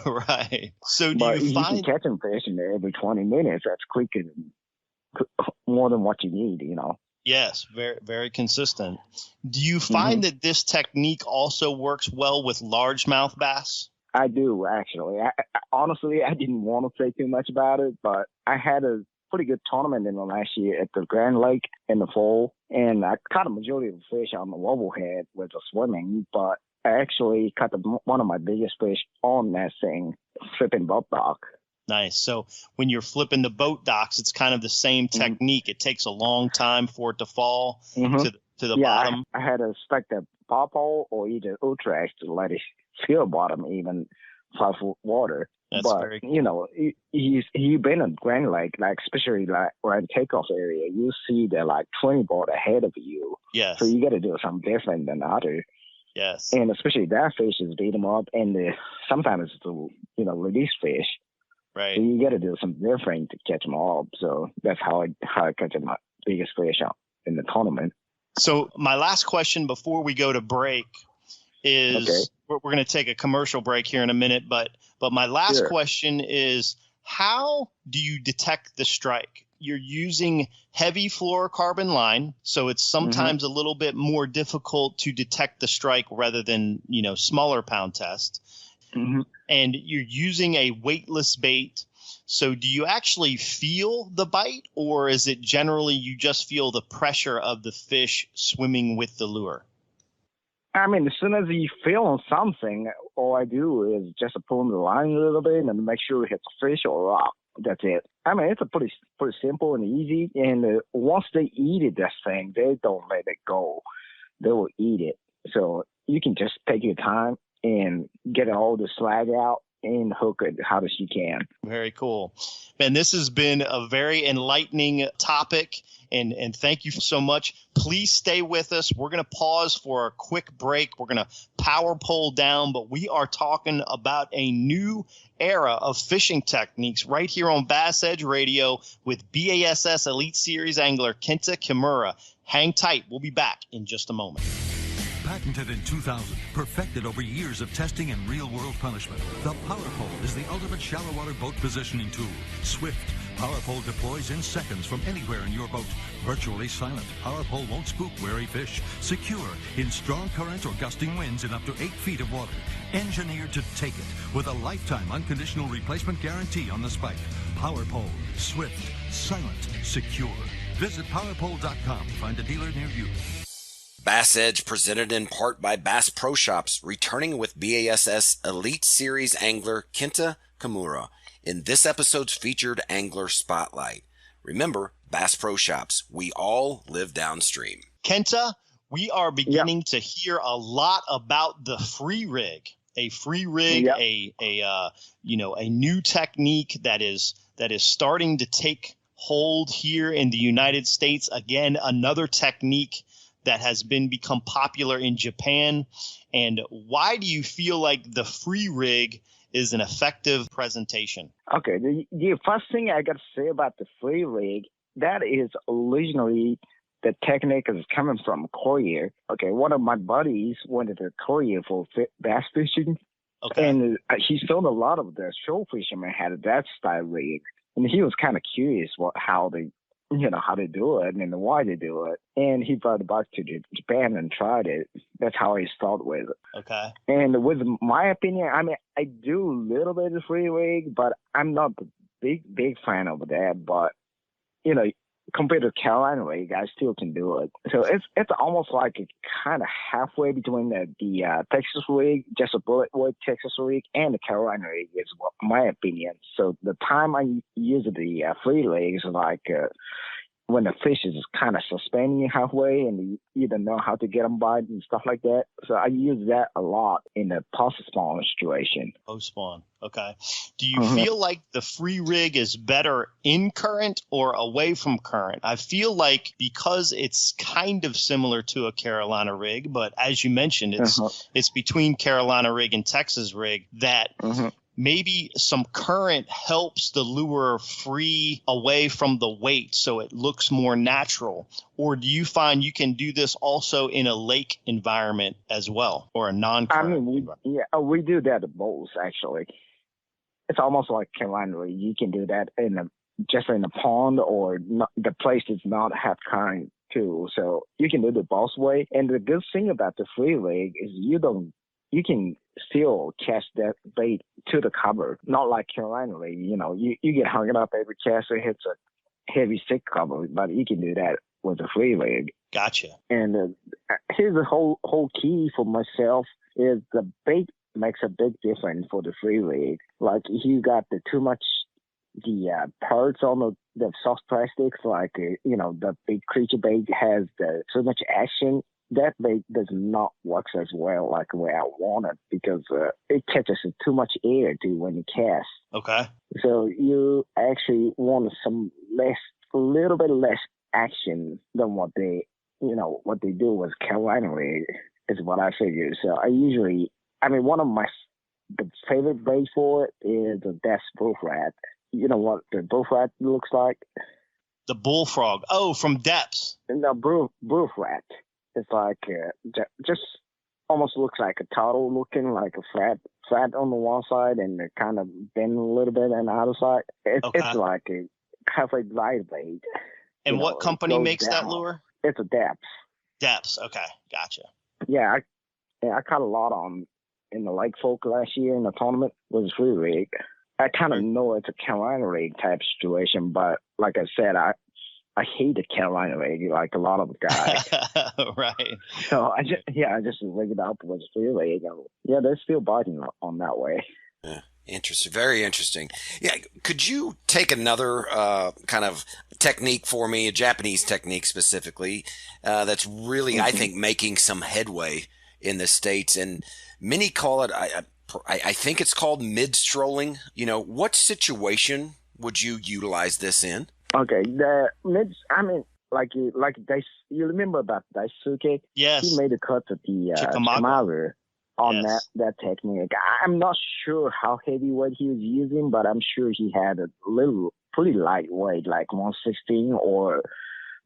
Right. So you can catch them fish in every 20 minutes. That's quicker more than what you need, Yes, very, very consistent. Do you find that this technique also works well with largemouth bass? I do, actually. Honestly, I didn't want to say too much about it, but I had a pretty good tournament in the last year at the Grand Lake in the fall, and I caught a majority of the fish on the wobblehead with the swimming, but I actually caught one of my biggest fish on that thing, flipping boat dock. Nice. So when you're flipping the boat docks, it's kind of the same technique. It takes a long time for it to fall to the bottom. I had to expect a pop hole or either Ultra X to let it feel bottom, even 5 foot water. That's very cool. You've been in Grand Lake, like especially like around the takeoff area, you see the like 20 boat ahead of you. Yes. So you got to do something different than other. Yes. And especially that fish is beat them up, and sometimes it's the release fish. Right. So you got to do something different to catch them all. So that's how I catch my biggest fish out in the tournament. So my last question before we go to break is we're going to take a commercial break here in a minute, but my last question is, how do you detect the strike? You're using heavy fluorocarbon line, so it's sometimes a little bit more difficult to detect the strike rather than, smaller pound test. And you're using a weightless bait. So do you actually feel the bite, or is it generally you just feel the pressure of the fish swimming with the lure? As soon as you feel something, all I do is just pull the line a little bit and make sure it hits fish or rock. That's it. It's a pretty simple and easy. And once they eat it, that thing, they don't let it go. They will eat it. So you can just take your time and get all the slag out and hook it hard as you can. Very cool. Man, this has been a very enlightening topic, and thank you so much. Please stay with us. We're going to pause for a quick break. We're going to power pole down, but we are talking about a new era of fishing techniques right here on BassEdge Radio with BASS Elite Series angler Kenta Kimura. Hang tight. We'll be back in just a moment. Patented in 2000, perfected over years of testing and real-world punishment, the Power Pole is the ultimate shallow water boat positioning tool. Swift, Power Pole deploys in seconds from anywhere in your boat. Virtually silent, Power Pole won't spook wary fish. Secure in strong currents or gusting winds in up to 8 feet of water. Engineered to take it with a lifetime unconditional replacement guarantee on the spike. Power Pole, swift, silent, secure. Visit PowerPole.com to find a dealer near you. BassEdge, presented in part by Bass Pro Shops, returning with BASS Elite Series angler Kenta Kimura in this episode's featured angler spotlight. Remember, Bass Pro Shops, we all live downstream. Kenta, we are beginning to hear a lot about the free rig. A free rig, a new technique that is starting to take hold here in the United States. Again, another technique that has become popular in Japan. And why do you feel like the free rig is an effective presentation? Okay, the first thing I got to say about the free rig, that is originally the technique is coming from Korea. Okay, one of my buddies went to Korea for bass fishing. Okay. And he found a lot of the shore fishermen had that style rig. And he was kind of curious how they do it and why they do it. And he brought it back to Japan and tried it. That's how he started with it. Okay. And with my opinion, I mean, I do a little bit of free rig, but I'm not the big fan of that. But, compared to Carolina rig, I still can do it. So it's almost like a kind of halfway between the Texas rig, just a bullet wood Texas rig, and the Carolina rig is my opinion. So the time I use the free rig is like when the fish is kind of suspending halfway and you don't know how to get them by and stuff like that. So I use that a lot in the post-spawn situation. Post-spawn, okay. Do you feel like the free rig is better in current or away from current? I feel like because it's kind of similar to a Carolina rig, but as you mentioned, it's between Carolina rig and Texas rig that maybe some current helps the lure free away from the weight so it looks more natural? Or do you find you can do this also in a lake environment as well, or a non-current environment? We do that both, actually. It's almost like Carolina rig. You can do that just in a pond or the place does not have current too. So you can do it both way. And the good thing about the free rig is you can still cast that bait to the cover, not like Carolina rig. You get hung up every cast that hits a heavy stick cover, but you can do that with a free rig. Gotcha. And here's the whole key for myself is the bait makes a big difference for the free rig. Like if you got too much the parts on the soft plastics, like the big creature bait has so much action. That bait does not work as well like the way I want it because it catches too much air when you cast. Okay. So you actually want a little bit less action than what they do with Carolina rig is what I figure. So one of the favorite bait for it is the Death Bullfrat. You know what the bullfrat looks like? The bullfrog. Oh, from depths. No, bullfrat. It's like just almost looks like a turtle looking, like a flat on the one side and it kind of bend a little bit on the other side. It's like a halfway light bait. And what company makes that lure? It's a Depths. Depths. Okay, gotcha. Yeah, I caught a lot in the Lake Folk last year in the tournament with a free rig. I kind of know it's a Carolina rig type situation, but like I said, I hate the Carolina rig like a lot of guys. Right. So I just rigged it up with a free rig. Yeah, they're still biting on that way. Yeah. Interesting. Very interesting. Yeah. Could you take another kind of technique for me, a Japanese technique specifically, that's really, I think, making some headway in the States? And many call it, I think it's called mid-strolling. What situation would you utilize this in? Okay. You remember about Daisuke? Yes. He made a cut to the Chikamaru on that technique. I'm not sure how heavyweight he was using, but I'm sure he had a pretty lightweight, like 116 or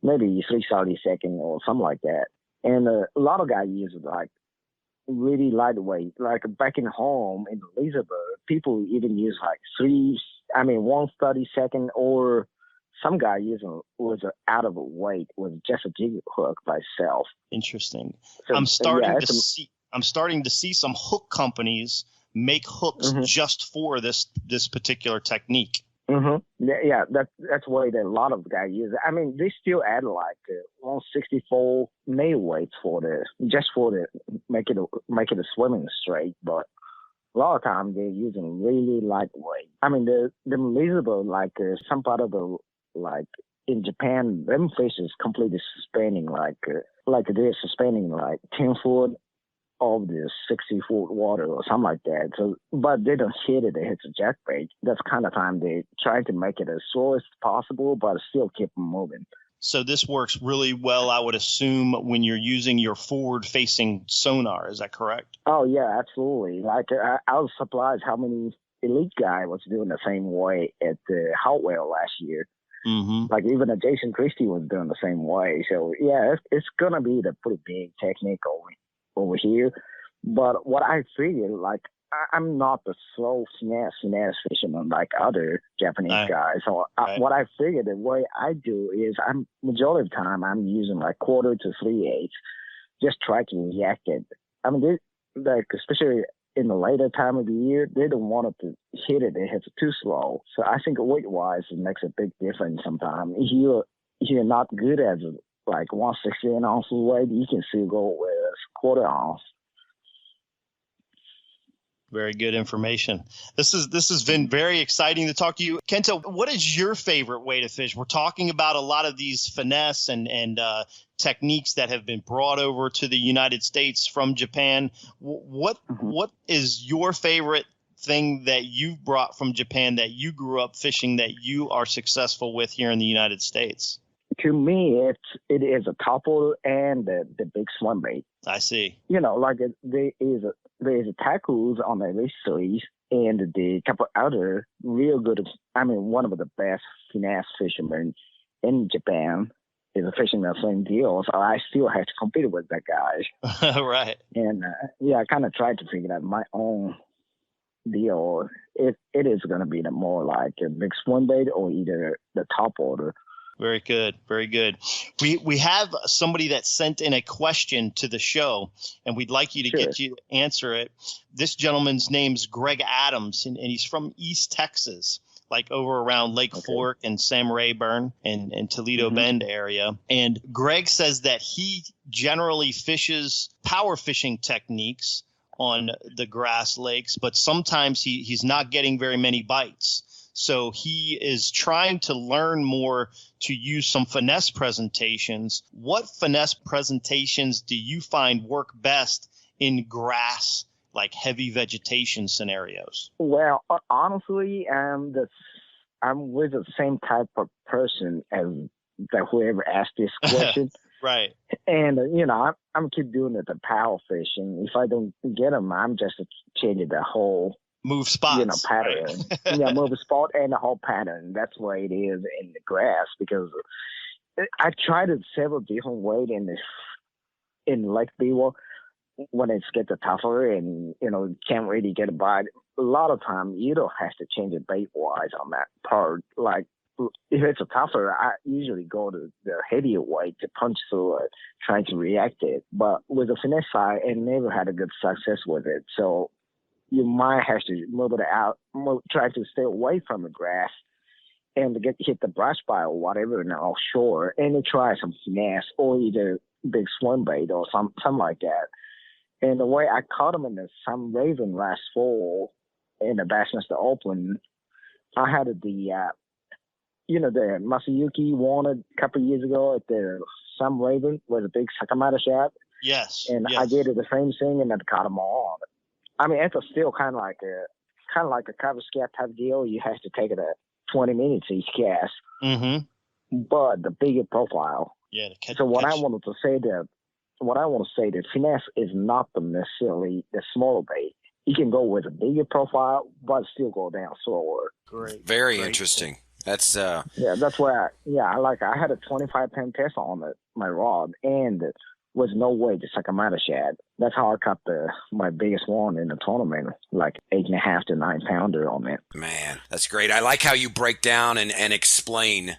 maybe 332nd or something like that. And a lot of guys use like really lightweight. Like back in home in Elizabeth, people even use like 132nd, or some guy was out of weight with just a jig hook by itself. Interesting. So, I'm starting to see some hook companies make hooks just for this particular technique. Yeah, that's the way that a lot of guys use it. I mean, they still add like 164 nail weights for make it a swimming straight, but a lot of times they're using really lightweight. I mean, the miserable like some part of the like in Japan, them fish is completely suspending like they're suspending like 10 foot of the 60-foot water or something like that. So, but they don't hit it. They hit the jackbait. That's kind of time they try to make it as slow as possible, but still keep them moving. So this works really well, I would assume, when you're using your forward-facing sonar. Is that correct? Oh yeah, absolutely. Like I was surprised how many elite guy was doing the same way at the Hot Whale last year. Mm-hmm. Like even Jason Christie was doing the same way. So yeah, it's gonna be the pretty big technique over here. But what I figured, like I'm not the slow finesse fisherman like other Japanese guys. So what I figured, the way I do is majority of the time I'm using like 1/4 to 3/8, just try to react it. I mean, like especially in the later time of the year, they don't want it to hit it. It hits it too slow. So I think weight-wise, it makes a big difference sometimes. If you're not good at like 1/16 ounce weight, you can still go with 1/4 ounce. Very good information. This has been very exciting to talk to you. Kenta, what is your favorite way to fish? We're talking about a lot of these finesse and techniques that have been brought over to the United States from Japan. What is your favorite thing that you've brought from Japan that you grew up fishing that you are successful with here in the United States? To me, it is a topple and the big swim bait. I see. You know, like there is a tackles on the race series and the couple other real good. I mean, one of the best finesse fishermen in Japan is fishing the same deal. So I still have to compete with that guy. Right. And I kind of tried to figure out my own deal. It is going to be the more like a big swim bait or either the top order. Very good. Very good. We have somebody that sent in a question to the show, and we'd like you to get you to answer it. This gentleman's name's Greg Adams, and he's from East Texas, like over around Lake Fork and Sam Rayburn and Toledo Bend area. And Greg says that he generally fishes power fishing techniques on the grass lakes, but sometimes he's not getting very many bites. So he is trying to learn more to use some finesse presentations. What finesse presentations do you find work best in grass, like heavy vegetation scenarios? Well, honestly, I'm with the same type of person as that whoever asked this question. Right. And, I'm keep doing it the power fishing. If I don't get them, I'm just changing the whole move spots, pattern. Right? Move a spot and the whole pattern. That's why it is in the grass, because I tried it several different ways in Lake Beaver when it's get tougher and, can't really get a bite. A lot of time you don't have to change it bait-wise on that part. Like, if it's a tougher, I usually go to the heavier weight to punch through it, trying to react it. But with the finesse side, I never had a good success with it. So you might have to move it out, try to stay away from the grass and to hit the brush pile or whatever in the offshore, and to try some finesse or either big swim bait or something like that. And the way I caught them in the Sam Raven last fall in the Bassmaster Open, I had the Masayuki won a couple of years ago at the Sam Raven with a big Sakamata shad. Yes. And I did the same thing and I caught them all on it. I mean, it's still kind of like a cover scat type deal. You have to take it at 20 minutes each cast. Mm-hmm. But the bigger profile. Yeah. What I want to say that finesse is not necessarily the smaller bait. You can go with a bigger profile, but still go down slower. Great. Very interesting. That's that's why I had a 25-pound test on my rod and was no way to Sakamata shad. That's how I caught my biggest one in the tournament, like 8.5 to 9 pounder on it. Man, that's great. I like how you break down and explain,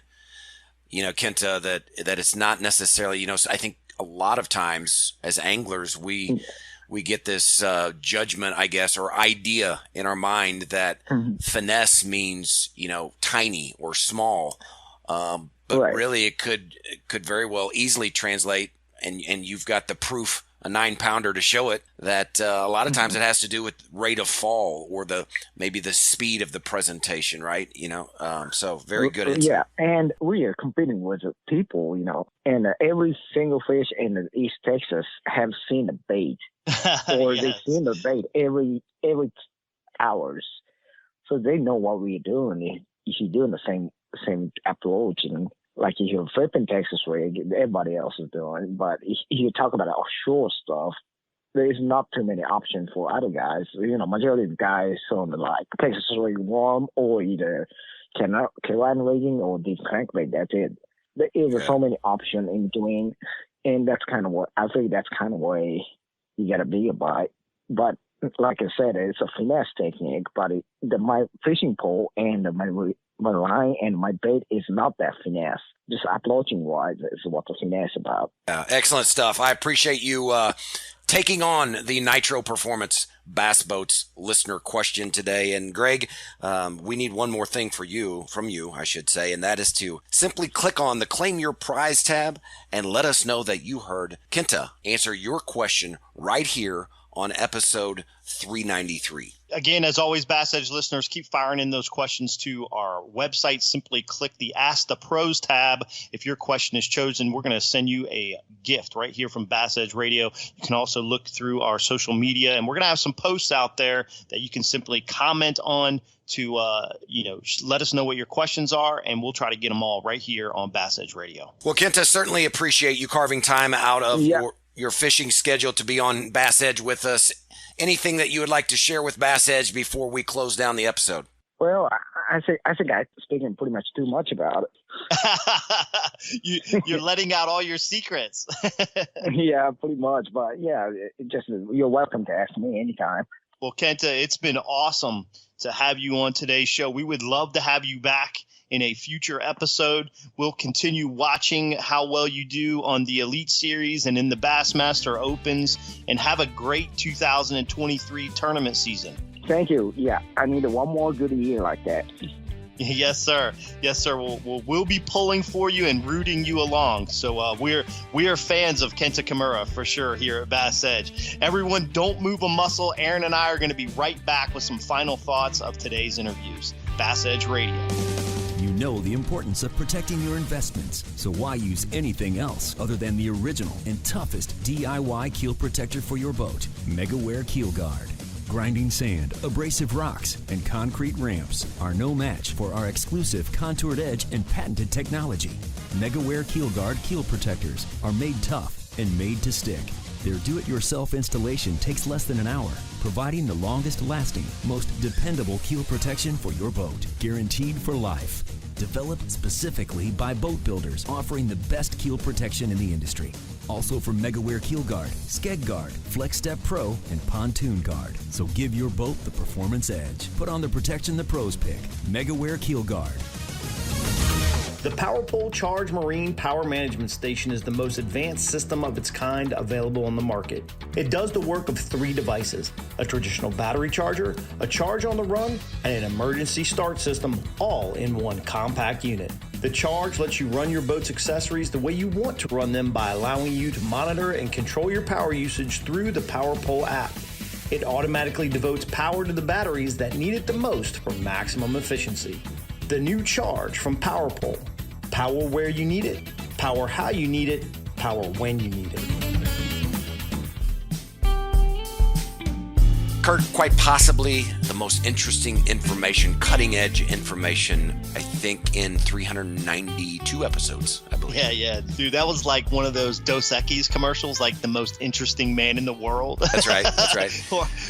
Kenta, that it's not necessarily, I think a lot of times as anglers, we we get this judgment, I guess, or idea in our mind that finesse means, tiny or small. But really it could very well easily translate, and you've got the proof, a 9-pounder to show it, that a lot of times it has to do with rate of fall or maybe the speed of the presentation, right? So very good insight. Yeah, and we are competing with people, and every single fish in East Texas have seen a bait, or Yes. they've seen the bait every hours, so they know what we're doing. If you're doing the same approach, and like if you're flipping Texas rig, everybody else is doing. But if you talk about offshore stuff, there is not too many options for other guys. Majority of guys on the Texas rig warm or either Carolina rigging or deep crankbait. That's it. There is so many options in doing, and that's kind of what I think. That's kind of way you got to be about it. But like I said, it's a finesse technique. But my fishing pole and my line and my bait is not that finesse. Just approaching wise is what the finesse about. Excellent stuff. I appreciate you taking on the Nitro Performance Bass Boats listener question today. And Greg, we need one more thing from you, and that is to simply click on the Claim Your Prize tab and let us know that you heard Kenta answer your question right here on episode 393. Again, as always, BassEdge listeners, keep firing in those questions to our website. Simply click the Ask the Pros tab. If your question is chosen, we're going to send you a gift right here from BassEdge Radio. You can also look through our social media, and we're going to have some posts out there that you can simply comment on to, let us know what your questions are, and we'll try to get them all right here on BassEdge Radio. Well, Kenta, certainly appreciate you carving time out of your fishing schedule to be on BassEdge with us. Anything that you would like to share with BassEdge before we close down the episode? Well, I think I'm speaking pretty much too much about it. You're letting out all your secrets. Yeah, pretty much. But yeah, you're welcome to ask me anytime. Well, Kenta, it's been awesome to have you on today's show. We would love to have you back in a future episode. We'll continue watching how well you do on the Elite Series and in the Bassmaster Opens, and have a great 2023 tournament season. Thank you. Yeah, I need one more good year like that. Yes, sir. Yes, sir. We'll be pulling for you and rooting you along. So we are fans of Kenta Kimura for sure here at BassEdge. Everyone, don't move a muscle. Aaron and I are going to be right back with some final thoughts of today's interviews. BassEdge Radio. You know the importance of protecting your investments, so why use anything else other than the original and toughest DIY keel protector for your boat, Megaware KeelGuard. Grinding sand, abrasive rocks, and concrete ramps are no match for our exclusive contoured edge and patented technology. Megaware KeelGuard keel protectors are made tough and made to stick. Their do-it-yourself installation takes less than an hour, providing the longest-lasting, most dependable keel protection for your boat, guaranteed for life. Developed specifically by boat builders offering the best keel protection in the industry. Also from Megaware KeelGuard, Skeg Guard, Flex Step Pro, and Pontoon Guard. So give your boat the performance edge. Put on the protection the pros pick. Megaware KeelGuard. The PowerPole Charge Marine Power Management Station is the most advanced system of its kind available on the market. It does the work of 3 devices, a traditional battery charger, a charge on the run, and an emergency start system, all in one compact unit. The Charge lets you run your boat's accessories the way you want to run them by allowing you to monitor and control your power usage through the PowerPole app. It automatically devotes power to the batteries that need it the most for maximum efficiency. The new Charge from PowerPole. Power where you need it, power how you need it, power when you need it. Kurt, quite possibly the most interesting information, cutting edge information, I think, in 392 episodes, I believe. Yeah. Dude, that was like one of those Dos Equis commercials, like the most interesting man in the world. That's right.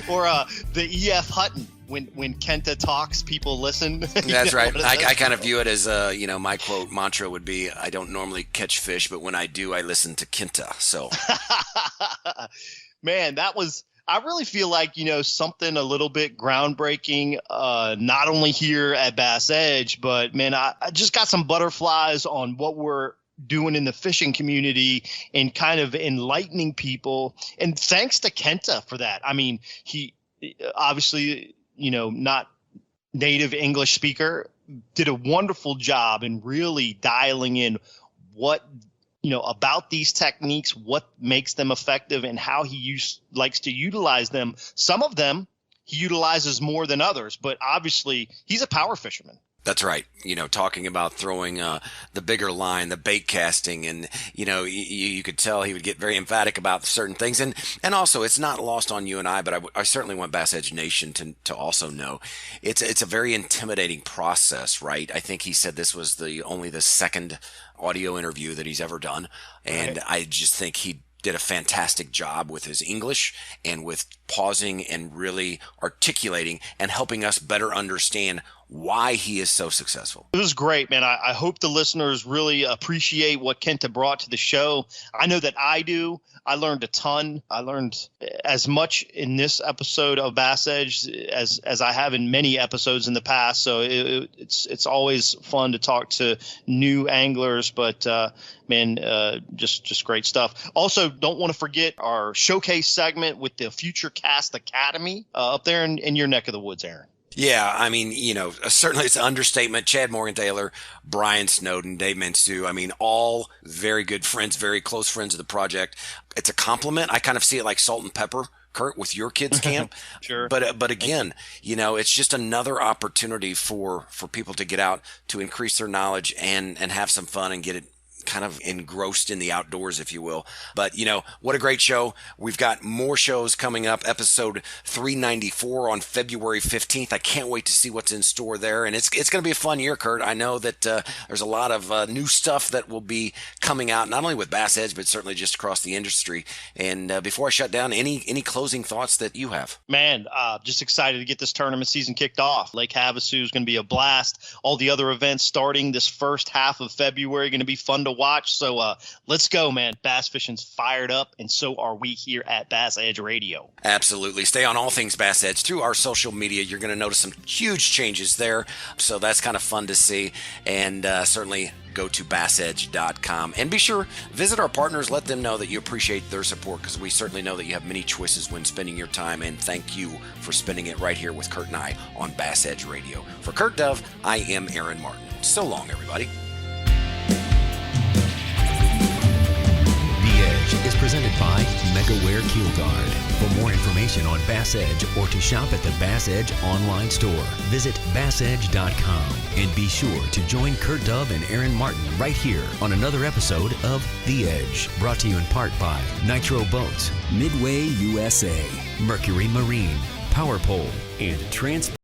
or the E.F. Hutton. When Kenta talks, people listen. That's right. I kind of view it as, my quote mantra would be, I don't normally catch fish, but when I do, I listen to Kenta. So, man, I really feel like, something a little bit groundbreaking, not only here at BassEdge, but man, I just got some butterflies on what we're doing in the fishing community and kind of enlightening people. And thanks to Kenta for that. I mean, he obviously, not native English speaker, did a wonderful job in really dialing in what, about these techniques, what makes them effective, and how he likes to utilize them. Some of them he utilizes more than others, but obviously he's a power fisherman. That's right. Talking about throwing the bigger line, the bait casting, and you could tell he would get very emphatic about certain things, and also it's not lost on you and I, but I certainly want BassEdge Nation to also know it's a very intimidating process, right? I think he said this was only the second audio interview that he's ever done, and right. I just think he did a fantastic job with his English and with pausing and really articulating and helping us better understand why he is so successful. It was great, man. I hope the listeners really appreciate what Kenta brought to the show. I know that I do. I learned a ton. I learned as much in this episode of BassEdge as I have in many episodes in the past. So it's always fun to talk to new anglers, but just great stuff. Also, don't want to forget our showcase segment with the Future Cast Academy up there in your neck of the woods, Aaron. Yeah, I mean, certainly it's an understatement. Chad Morgenthaler, Brian Snowden, Dave Mensue, all very good friends, very close friends of the project. It's a compliment. I kind of see it like salt and pepper, Kurt, with your kids' camp. Sure. But again, it's just another opportunity for people to get out, to increase their knowledge and have some fun and get it kind of engrossed in the outdoors, if you will. But, what a great show. We've got more shows coming up. Episode 394 on February 15th. I can't wait to see what's in store there. And it's going to be a fun year, Kurt. I know that there's a lot of new stuff that will be coming out, not only with BassEdge, but certainly just across the industry. And before I shut down, any closing thoughts that you have? Man, just excited to get this tournament season kicked off. Lake Havasu is going to be a blast. All the other events starting this first half of February are going to be fun to watch. So let's go, man. Bass fishing's fired up, and so are we here at BassEdge Radio. Absolutely. Stay on all things BassEdge through our social media. You're going to notice some huge changes there, so that's kind of fun to see. And certainly go to BassEdge.com. And be sure, visit our partners. Let them know that you appreciate their support, because we certainly know that you have many choices when spending your time. And thank you for spending it right here with Kurt and I on BassEdge Radio. For Kurt Dove, I am Aaron Martin. So long, everybody. Is presented by Megaware KeelGuard. For more information on BassEdge or to shop at the BassEdge online store, visit BassEdge.com. And be sure to join Kurt Dove and Aaron Martin right here on another episode of The Edge, brought to you in part by Nitro Boats, Midway USA, Mercury Marine, Power Pole, and Transport.